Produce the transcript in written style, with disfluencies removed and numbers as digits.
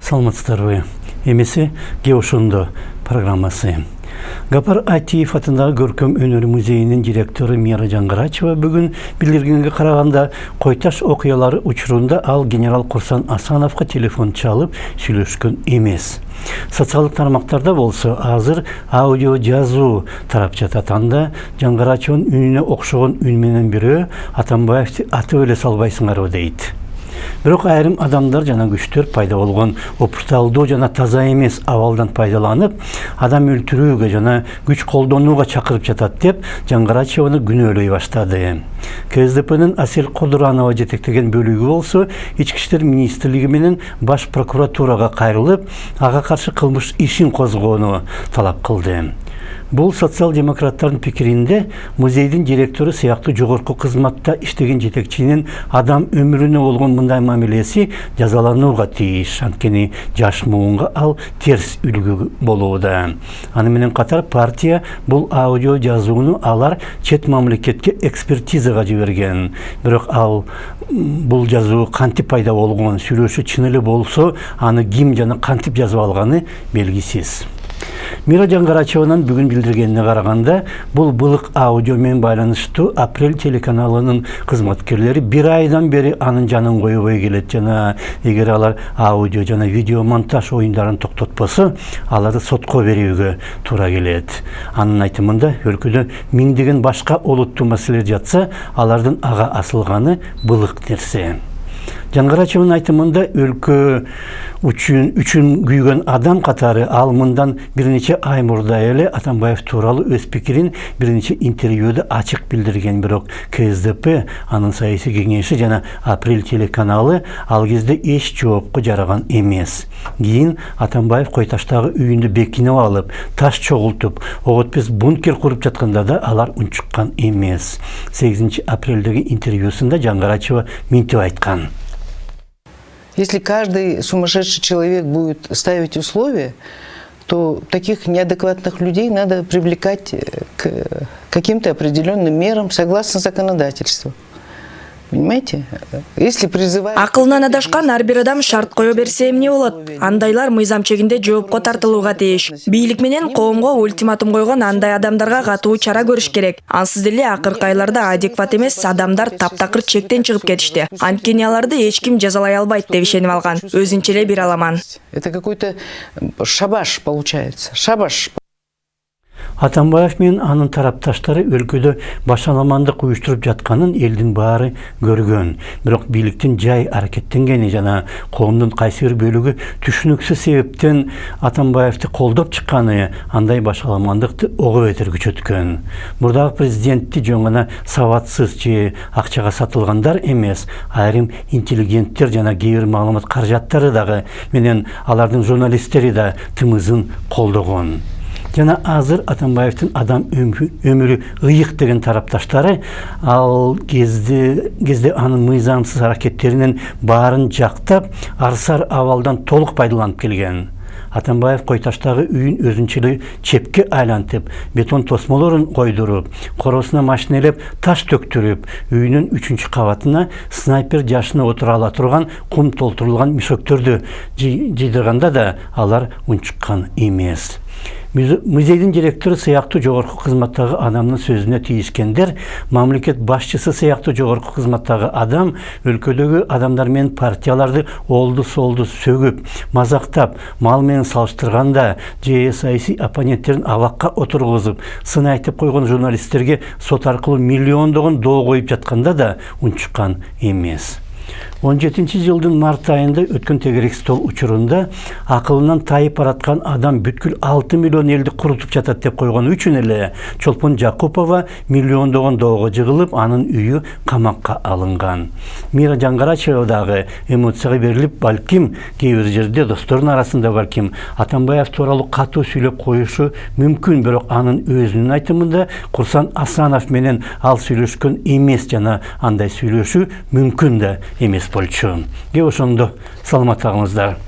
Саламатсыздарбы. Эмеси Геошондо программасы. Гапар Атиев атындағы Көркөм өнер музейінің директоры Мира Жаңғырачева бүгін билдиргенге караганда Койташ окуялары учурунда ал генерал Курсан Асановқа телефон чалып сүйлөшкөн эмес. Социалдык тармактарда болсо азыр аудио жазуу тарап жатат. Анда Жаңғырачеванын үнүнө окшогон үн менен бирөө Атамбаевди атып эле салбайсыңарбы дейт. Бирок айрым адамдар жана күчтөр пайда болгон опурталдуу жана таза эмес абалдан пайдаланып, адам өлтүрүүгө жана күч колдонууга чакырып жатат деп Жаңғырачеваны күнөөлөй баштады. КСДПнын Асел Кодуранова жетектеген бөлүгү болсо Ички иштер министрлиги менен баш прокуратурага кайрылып, ага каршы кылмыш ишин козгоону талап кылды. Бул социал-демократтардын пикиринде музейдин директору сыяктуу жогорку кызматта иштеген жетекчинин адам өмүрүнө болгон мындай мамилеси жазаланууга тийиш. Анткени жаш муунга ал терс үлгү болууда. Аны менен катар партия бул аудио жазууну алар чет мамлекетке экспертизага жиберген. Бирок ал бул жазуу кантип пайда болгон, сүйлөшүү чын эле болсо, аны ким жана кантип жазып алганы белгисиз. Мира Жаңғырачеванын бүгүн билдиргенине караганда, бул былык аудио менен байланыштуу Апрель телеканалынын кызматкерлери бир айдан бери анын жанын койбой келет жана эгер алар аудио жана видео монтаж оюндарын токтотпосо, аларды сотко берүүгө туура келет. Анын айтымында өлкөдө миңдеген башка олуттуу маселелер жатса, алардын ага асылганы былык нерсе. Жаңғырачеванын айтымында өлкө үчүн күйгөн адам катары ал мындан бир нече ай мурда эле Атамбаев тууралуу өз пикирин бир нече интервьюда ачык билдирген. Бирок КСДП, анын саясий кеңеши жана Апрель телеканалы ал кезде эч жоопко жараган эмес. Кийин Атамбаев Койташтагы үйүндө бекинип алып, таш чогултуп, оготпес бункер куруп жатканда да алар унчуккан эмес. 8 апрелдеги интервьюсунда Жаңғырачева мынтип айткан. Если каждый сумасшедший человек будет ставить условия, то таких неадекватных людей надо привлекать к каким-то определенным мерам согласно законодательству. Понимаете? Если призывают... Акылынан адашкан ар бир адам шарт кое берсе эмне болот? Андайлар мыйзам чегинде жоопко тартылууга тийиш. Бийлик менен коомго ультиматум койгон андай адамдарга катуу чара көрүш керек. Ансыз деле акыркы айларда адекват эмес адамдар таптакыр чектен чыгып кетишти. Анткени аларды эч ким жазалай албайт деп ишенип алган. Өзүнчө эле бир аламан. Это какой-то шабаш получается. Шабаш. Атамбаев менен анын тарапташтары өлкөдө башаламандык уюштуруп жатканын элдин баары көргөн. Бирок бийликтин жай аракеттенгени жана коомдун кайсы бир бөлүгү түшүнүксүз себептен Атамбаевди колдоп чыкканы андай башаламандыкты ого бетер күчөткөн. Мурдагы президентти жөн гана сабатсыз же акчага сатылгандар эмес, айрым интеллигенттер жана кээ бир маалымат каражаттары дагы менен алардын журналисттери да тымызын колдогон. Жана азыр Атамбаевдин адам өмүрү ыйык деген тарапташтары ал кезде анын мыйзамсыз аракеттеринин баарын жактап, арсар абалдан толук пайдаланып келген. Атамбаев Койташтагы үйүн өзүнчө эле чепке айлантып, бетон тосмолорун койдуруп, коросуна машинелеп, таш төктүрүп, үйүнүн 3-чү кабатына снайпер жашына отура ала турган кум толтурулган мишөктөрдү жыйдырганда да алар унчуккан эмес. Музейдин директору сыяктуу жогорку кызматтагы адамдын сөзүнө тийишкендер, мамлекет башчысы сыяктуу жогорку кызматтагы адам өлкөдөгү адамдар менен партияларды олду-солду сөгүп, мазактап, мал менен салыштырганда, же саясий оппоненттерин абакка отургузуп, сын айтып койгон журналисттерге сот аркылуу миллиондогон доо коюп жатканда да унчуккан эмес. 17-жылдын март айында өткөн тегерек стол учурунда акылынан тайып бараткан адам бүткүл 6 миллион элди курутуп жатат деп койгон үчүн эле Чолпон Жакупова миллиондогон доого жыгылып, анын үйү камакка алынган. Мира Жаңғырачева дагы эмоцияга берилип, балким кээ бир жерде достордун арасында балким Атамбаев тууралуу катуу сүйлөп коюшу мүмкүн, бирок анын өзүнүн айтымында Курсан Асанов менен ал сүйлөшкөн эмес жана андай сүйлөшүү мүмкүн да эмес болчу. Ошондо саламат калыңыздар.